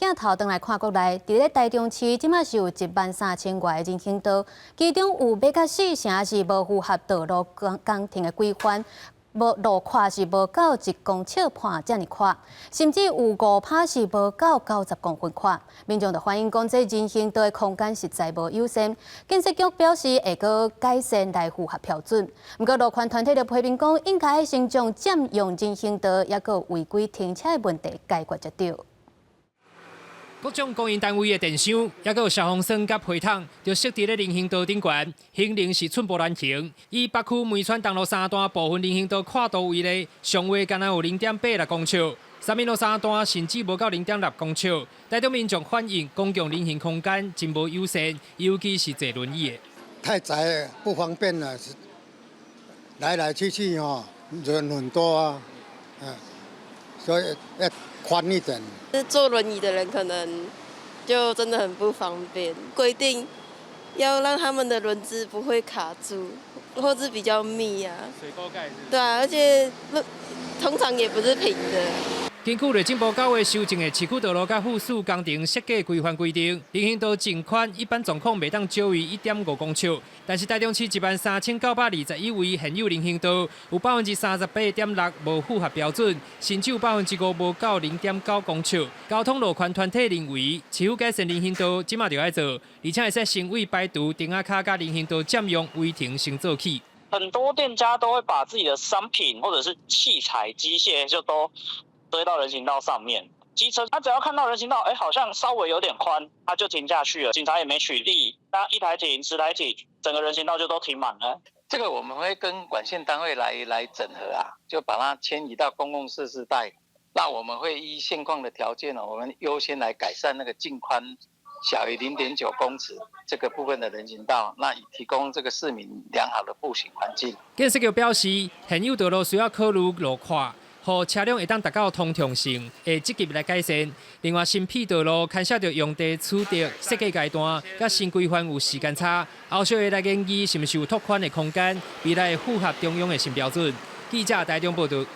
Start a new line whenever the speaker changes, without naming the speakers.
镜头登来看国内，伫咧台中市，即马是有13000外的人行道，其中有要甲4成是无符合道路工程的规范。 路宽是无到1公尺半遮尔宽，甚至有5趴是无到90公分宽。民众就反映讲，这人行道的空间实在无优先。建设局表示会搁改善来符合标准。不过路权团体就批评讲，应该先将占用人行道也搁违规停车的问题解决才对。
各种公营单位的电箱，也有消防栓甲配桶，就设伫咧人行道顶悬，行人是寸步难行。以北区梅川东路3段部分人行道跨度为例，上围敢若有0.86公尺，三民路3段甚至无到0.6公尺。台中民众反映，公共人行空间真无优先，尤其是坐轮椅的。
太窄不方便了，来来去去人很多啊，所以要宽一点。
坐轮椅的人可能就真的很不方便。规定要让他们的轮子不会卡住，或是比较密啊。
水沟盖是？
对啊，而且通常也不是平的。
根据内政部9月修正的市区道路甲附属工程设计规范规定，人行道净宽一般状况袂当少于1.5公尺，但是台中市13921位现有人行道，有38.6%无符合标准，甚至有5%无到0.9公尺。交通路权团体认为，市府改善人行道即马就要做，而且会使成为排除灯仔卡甲人行道占用违停先做起。
很多店家都会把自己的商品或者是器材、机械就都堆到人行道上面。机车他只要看到人行道，好像稍微有点宽，他就停下去了。警察也没取缔，那1台停、10台停，整个人行道就都停满了。
这个我们会跟管线单位来整合啊，就把它迁移到公共设施带。那我们会依现况的条件我们优先来改善那个净宽小于0.9公尺这个部分的人行道，那以提供这个市民良好的步行环境。
建设局表示，现有道路需要考虑路宽，让车辆会当达到通畅性，会积极来改善。另外，新闢道路牵涉到用地取得设计阶段，甲新规范有时间差，后续会来研究是毋是有拓宽的空间，未来会符合中央的新标准。记者台中报道。